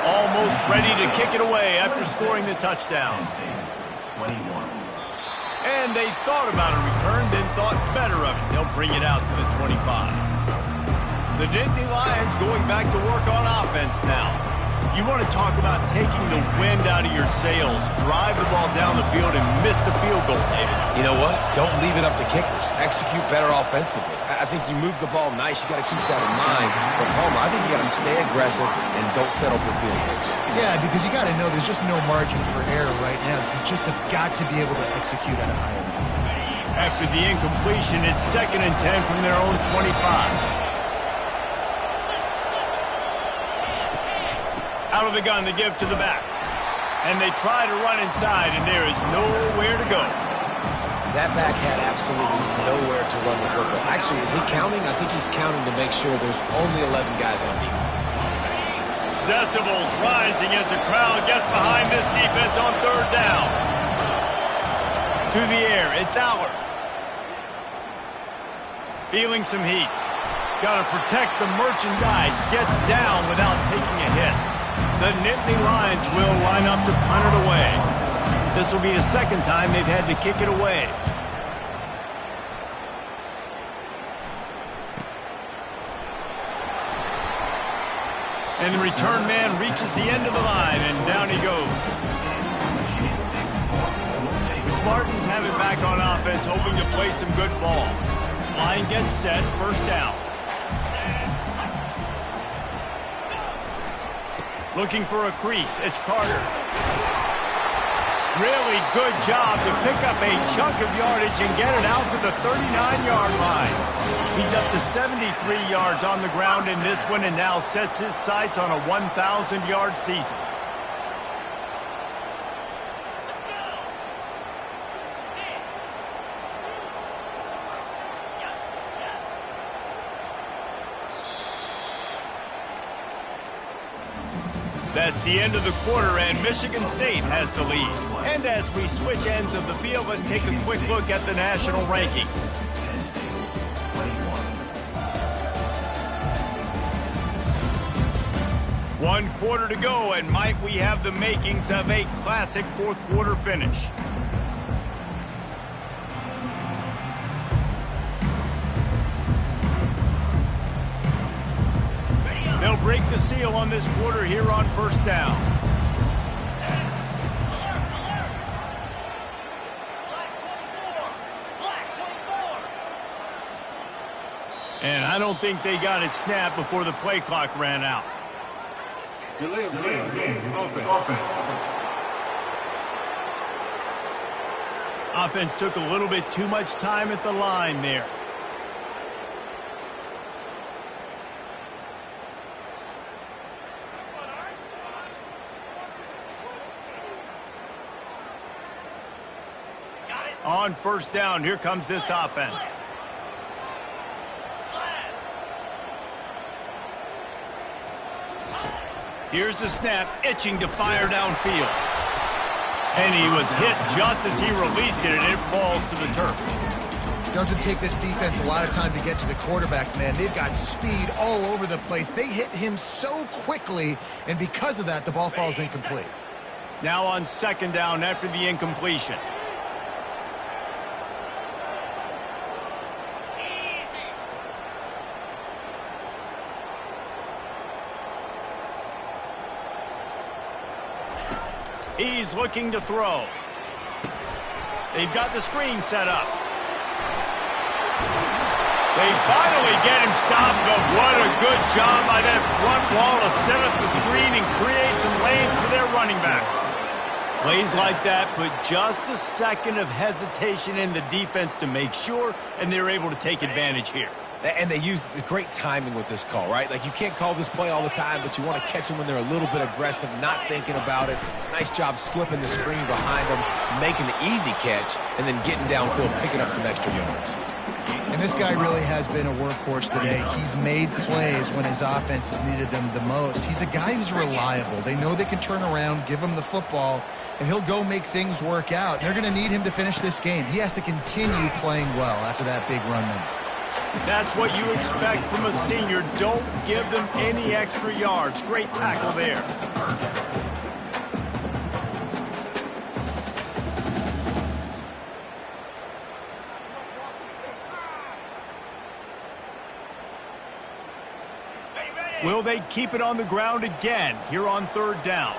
S1: Almost ready to kick it away after scoring the touchdown.
S6: 21.
S1: And they thought about a return, then thought better of it. They'll bring it out to the 25. The Nittany Lions going back to work on offense now. You want to talk about taking the wind out of your sails. Drive the ball down the field and miss the field goal, David.
S3: You know what? Don't leave it up to kickers. Execute better offensively. I think you move the ball nice. You got to keep that in mind. But Palmer, I think you got to stay aggressive and don't settle for field goals.
S2: Yeah, because you got to know there's just no margin for error right now. You just have got to be able to execute at a high level.
S1: After the incompletion, it's 2nd and 10 from their own 25. Out of the gun to give to the back. And they try to run inside, and there is nowhere to go.
S3: That back had absolutely nowhere to run the football. Actually, is he counting? I think he's counting to make sure there's only 11 guys on defense.
S1: Decibels rising as the crowd gets behind this defense on 3rd down. To the air, it's Allard. Feeling some heat. Got to protect the merchandise. Gets down without taking a hit. The Nittany Lions will line up to punt it away. This will be the 2nd time they've had to kick it away. And the return man reaches the end of the line, and down he goes. The Spartans have it back on offense, hoping to play some good ball. Line gets set, 1st down. Looking for a crease. It's Carter. Really good job to pick up a chunk of yardage and get it out to the 39-yard line. He's up to 73 yards on the ground in this one and now sets his sights on a 1,000-yard season. That's the end of the quarter, and Michigan State has the lead. And as we switch ends of the field, let's take a quick look at the national rankings. One quarter to go, and might we have the makings of a classic fourth quarter finish. They'll break the seal on this quarter here on first down. And I don't think they got it snapped before the play clock ran out.
S7: Delay of game. Offense.
S1: Offense took a little bit too much time at the line there. On first down, here comes this offense. Here's the snap, itching to fire downfield. And he was hit just as he released it, and it falls to the turf.
S2: Doesn't take this defense a lot of time to get to the quarterback, man. They've got speed all over the place. They hit him so quickly, and because of that, the ball falls incomplete.
S1: Now on second down after the incompletion. He's looking to throw. They've got the screen set up. They finally get him stopped, but what a good job by that front wall to set up the screen and create some lanes for their running back. Plays like that put just a second of hesitation in the defense to make sure, and they're able to take advantage here.
S3: And they use great timing with this call, right? Like, you can't call this play all the time, but you want to catch them when they're a little bit aggressive, not thinking about it. Nice job slipping the screen behind them, making the easy catch, and then getting downfield, picking up some extra yards.
S2: And this guy really has been a workhorse today. He's made plays when his offense has needed them the most. He's a guy who's reliable. They know they can turn around, give him the football, and he'll go make things work out. They're going to need him to finish this game. He has to continue playing well after that big run there.
S1: That's what you expect from a senior. Don't give them any extra yards. Great tackle there. Will they keep it on the ground again here on third down?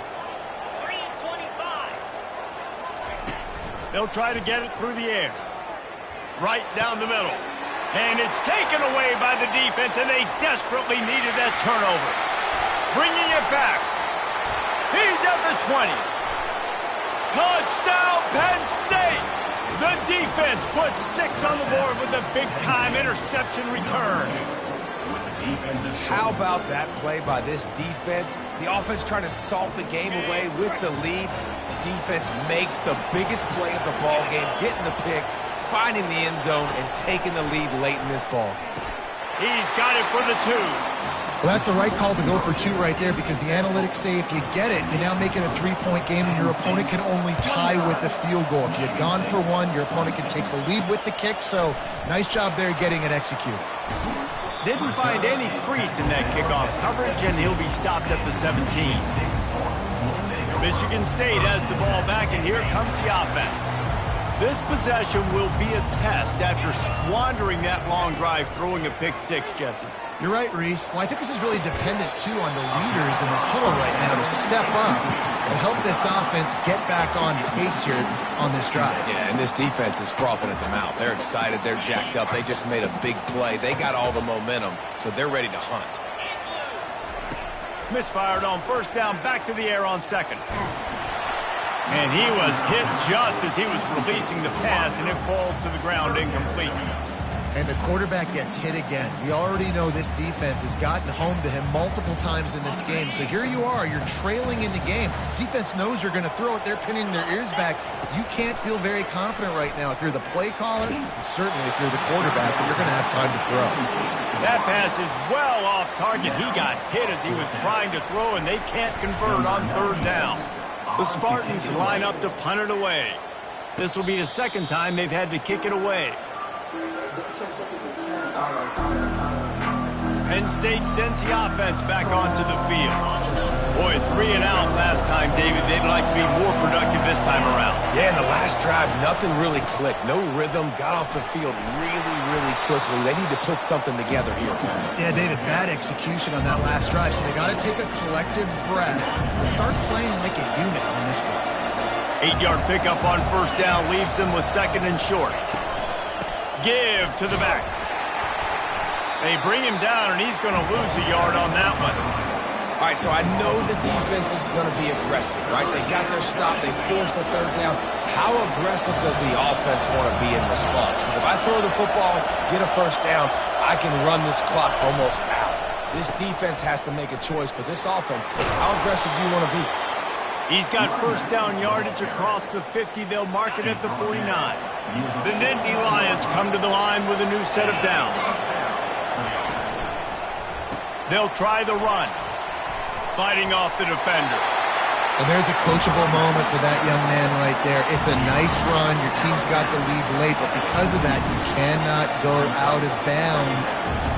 S8: 3-25.
S1: They'll try to get it through the air. Right down the middle. And it's taken away by the defense, and they desperately needed that turnover. Bringing it back. He's at the 20. Touchdown, Penn State! The defense puts 6 on the board with a big-time interception return.
S3: How about that play by this defense? The offense trying to salt the game away with the lead. Defense makes the biggest play of the ball game, getting the pick, finding the end zone, and taking the lead late in this ball game.
S1: He's got it for the 2.
S2: Well, that's the right call to go for 2 right there, because the analytics say if you get it, you now make it a 3-point game, and your opponent can only tie with the field goal. If you had gone for 1, your opponent can take the lead with the kick, so nice job there getting it executed.
S1: Didn't find any crease in that kickoff coverage, and he'll be stopped at the 17. Michigan State has the ball back, and here comes the offense. This possession will be a test after squandering that long drive, throwing a pick-6, Jesse.
S2: You're right, Reese. Well, I think this is really dependent, too, on the leaders in this huddle right now to step up and help this offense get back on pace here on this drive.
S3: Yeah, and this defense is frothing at the mouth. They're excited. They're jacked up. They just made a big play. They got all the momentum, so they're ready to hunt.
S1: Misfired on first down, back to the air on second. And he was hit just as he was releasing the pass, and it falls to the ground incomplete.
S2: And the quarterback gets hit again. We already know this defense has gotten home to him multiple times in this game. So here you are, you're trailing in the game. Defense knows you're going to throw it. They're pinning their ears back. You can't feel very confident right now if you're the play caller, and certainly if you're the quarterback, that you're going to have time to throw.
S1: That pass is well off target. He got hit as he was trying to throw, and they can't convert on third down. The Spartans line up to punt it away. This will be the second time they've had to kick it away. Penn State sends the offense back onto the field. Boy, 3 and out last time, David. They'd like to be more productive this time around.
S3: Yeah, in the last drive, nothing really clicked. No rhythm, got off the field really quickly. They need to put something together here.
S2: Yeah, David, bad execution on that last drive, so they got to take a collective breath and start playing like a unit on this one.
S1: 8-yard pickup on first down leaves them with second and short. Give to the back. They bring him down, and he's going to lose a yard on that one.
S3: All right, so I know the defense is going to be aggressive, right? They got their stop. They forced the third down. How aggressive does the offense want to be in response? Because if I throw the football, get a first down, I can run this clock almost out. This defense has to make a choice, but this offense, how aggressive do you want to be?
S1: He's got first down yardage across the 50. They'll mark it at the 49. The Nittany Lions come to the line with a new set of downs. They'll try the run. Fighting off the defender.
S2: And there's a coachable moment for that young man right there. It's a nice run. Your team's got the lead late, but because of that, you cannot go out of bounds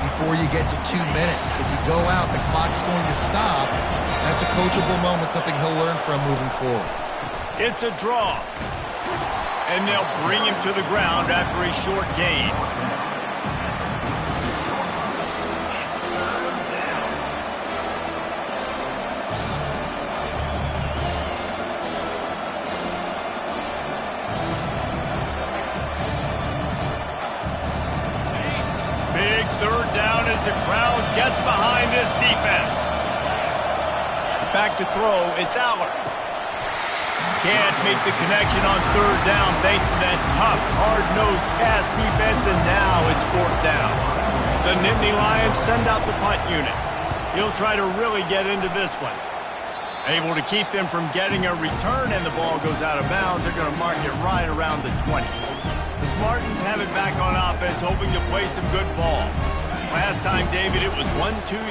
S2: before you get to 2 minutes. If you go out, the clock's going to stop. That's a coachable moment, something he'll learn from moving forward.
S1: It's a draw. And they'll bring him to the ground after a short gain. Big third down as the crowd gets behind this defense. Back to throw, it's Aller. Can't make the connection on third down thanks to that tough, hard-nosed pass defense, and now it's fourth down. The Nittany Lions send out the punt unit. He'll try to really get into this one. Able to keep them from getting a return, and the ball goes out of bounds. They're going to mark it right around the 20. The Spartans have it back on offense, hoping to play some good ball. Last time, David, it was 1-2-3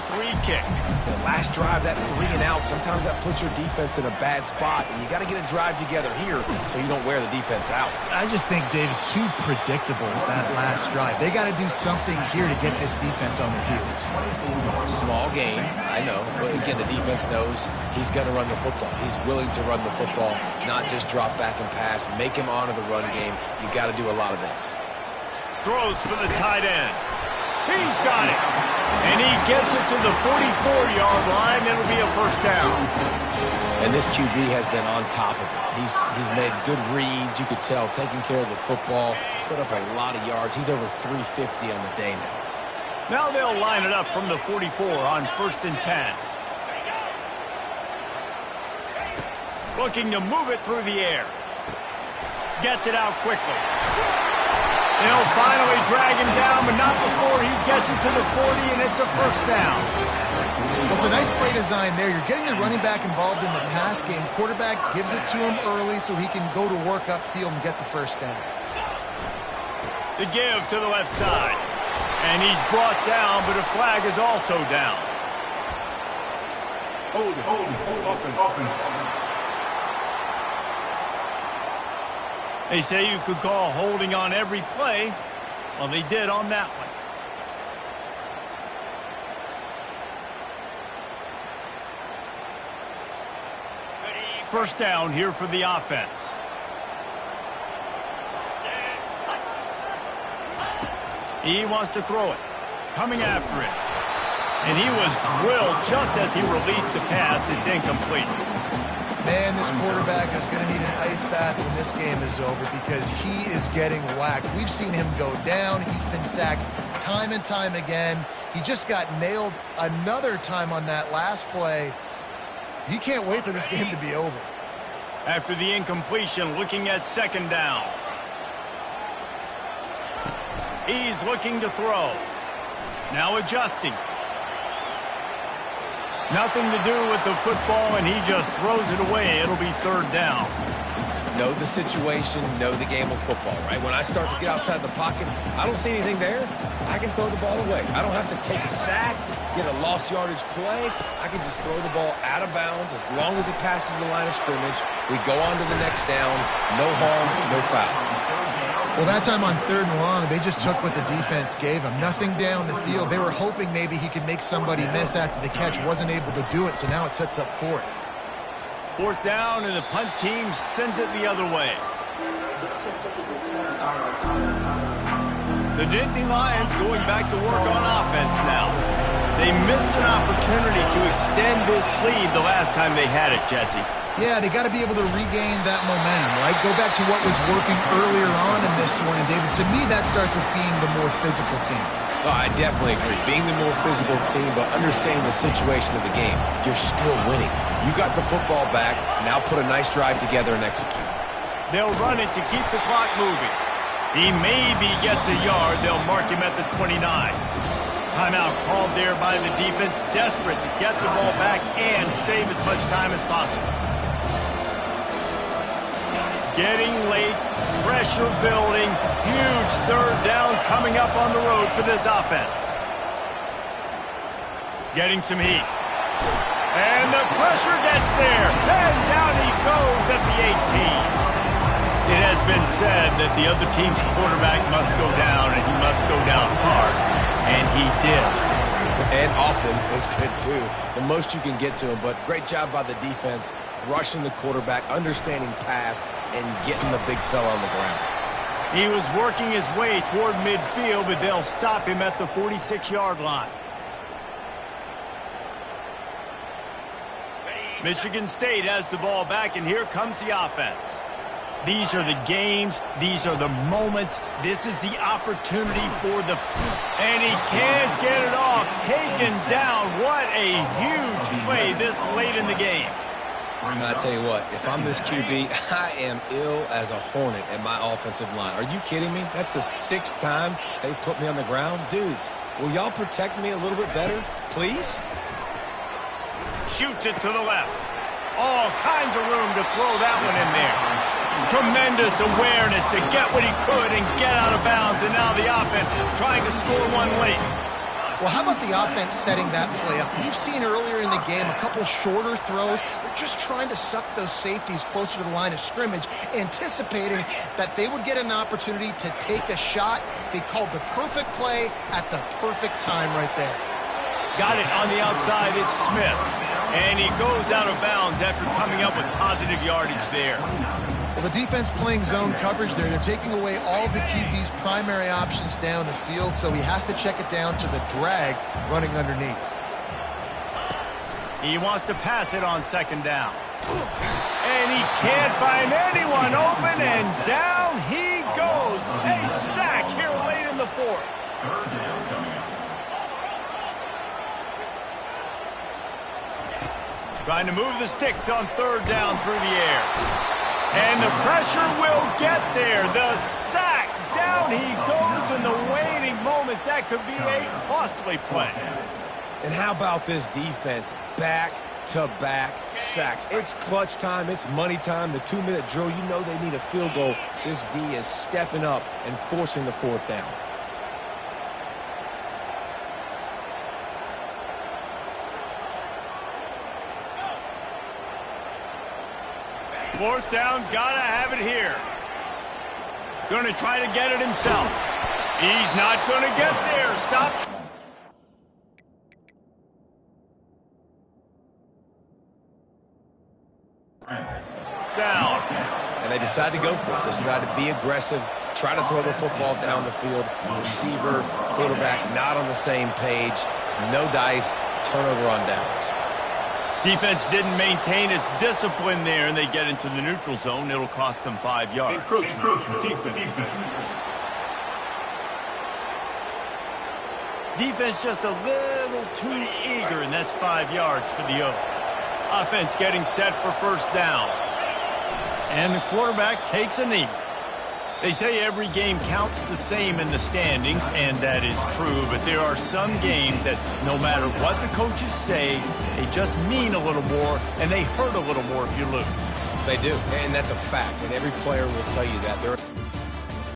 S1: kick.
S3: The last drive, that 3 and out, sometimes that puts your defense in a bad spot, and you got to get a drive together here so you don't wear the defense out.
S2: I just think, David, too predictable with that last drive. They got to do something here to get this defense on their heels.
S3: Small game, I know, but again, the defense knows he's going to run the football. He's willing to run the football, not just drop back and pass, make him honor the run game. You got to do a lot of this.
S1: Throws for the tight end. He's got it. And he gets it to the 44-yard line. It'll be a first down.
S3: And this QB has been on top of it. He's made good reads, you could tell, taking care of the football, put up a lot of yards. He's over 350 on the day now.
S1: Now they'll line it up from the 44 on 1st and 10. Looking to move it through the air. Gets it out quickly. They'll finally drag him down, but not before he gets it to the 40, and it's a first down.
S2: Well, it's a nice play design there. You're getting the running back involved in the pass game. Quarterback gives it to him early so he can go to work upfield and get the first down.
S1: The give to the left side. And he's brought down, but a flag is also down.
S7: Hold it, offense.
S1: They say you could call holding on every play. Well, they did on that one. First down here for the offense. He wants to throw it. Coming after it. And he was drilled just as he released the pass. It's incomplete.
S2: Man, this quarterback is going to need an ice bath when this game is over because he is getting whacked. We've seen him go down. He's been sacked time and time again. He just got nailed another time on that last play. He can't wait for this game to be over.
S1: After the incompletion, looking at second down. He's looking to throw. Now adjusting. Nothing to do with the football, and he just throws it away. It'll be third down.
S3: Know the situation, know the game of football, right? When I start to get outside the pocket, I don't see anything there. I can throw the ball away. I don't have to take a sack, get a lost yardage play. I can just throw the ball out of bounds as long as it passes the line of scrimmage. We go on to the next down. No harm, no foul.
S2: Well, that time on 3rd and long, they just took what the defense gave them. Nothing down the field. They were hoping maybe he could make somebody miss after the catch. Wasn't able to do it, so now it sets up 4th.
S1: 4th down, and the punt team sends it the other way. The Nittany Lions going back to work on offense now. They missed an opportunity to extend this lead the last time they had it, Jesse.
S2: Yeah, they got to be able to regain that momentum, right? Go back to what was working earlier on in this one, and David, to me, that starts with being the more physical team.
S3: Oh, I definitely agree. Being the more physical team, but understanding the situation of the game. You're still winning. You got the football back. Now put a nice drive together and execute.
S1: They'll run it to keep the clock moving. He maybe gets a yard. They'll mark him at the 29. Timeout called there by the defense, desperate to get the ball back and save as much time as possible. Getting late, pressure building, huge 3rd down coming up on the road for this offense. Getting some heat. And the pressure gets there, and down he goes at the 18. It has been said that the other team's quarterback must go down, and he must go down hard, and he did.
S3: And often is good, too. The most you can get to him, but great job by the defense, rushing the quarterback, understanding pass, and getting the big fella on the ground.
S1: He was working his way toward midfield, but they'll stop him at the 46-yard line. Michigan State has the ball back, and here comes the offense. These are the games. These are the moments. This is the opportunity for the... And he can't get it off. Taken down. What a huge play this late in the game.
S3: I tell you what, if I'm this QB, I am ill as a hornet at my offensive line. Are you kidding me? That's the 6th time they put me on the ground. Dudes, will y'all protect me a little bit better, please?
S1: Shoots it to the left. All kinds of room to throw that one in there. Tremendous awareness to get what he could and get out of bounds. And now the offense trying to score one late.
S2: Well, how about the offense setting that play up? We've seen earlier in the game a couple shorter throws. They're just trying to suck those safeties closer to the line of scrimmage, anticipating that they would get an opportunity to take a shot. They called the perfect play at the perfect time right there.
S1: Got it on the outside. It's Smith. And he goes out of bounds after coming up with positive yardage there.
S2: Well, the defense playing zone coverage there. They're taking away all of the QB's primary options down the field, so he has to check it down to the drag running underneath.
S1: He wants to pass it on 2nd down. And he can't find anyone open, and down he goes. A sack here late in the 4th.
S6: 3rd down coming up.
S1: Trying to move the sticks on 3rd down through the air. And the pressure will get there. The sack. Down he goes in the waning moments. That could be a costly play.
S3: And how about this defense? Back-to-back sacks. It's clutch time. It's money time. The 2-minute drill. You know they need a field goal. This D is stepping up and forcing the 4th down.
S1: Fourth down, gotta have it here. Gonna try to get it himself. He's not gonna get there. Stop. Down.
S3: And they decide to go for it. They decide to be aggressive, try to throw the football down the field. Receiver, quarterback, not on the same page. No dice, turnover on downs.
S1: Defense didn't maintain its discipline there, and they get into the neutral zone. It'll cost them 5 yards. Defense just a little too eager, and that's 5 yards for the O. Offense getting set for 1st down. And the quarterback takes a knee. They say every game counts the same in the standings, and that is true, but there are some games that no matter what the coaches say, they just mean a little more, and they hurt a little more if you lose.
S3: They do, and that's a fact, and every player will tell you that.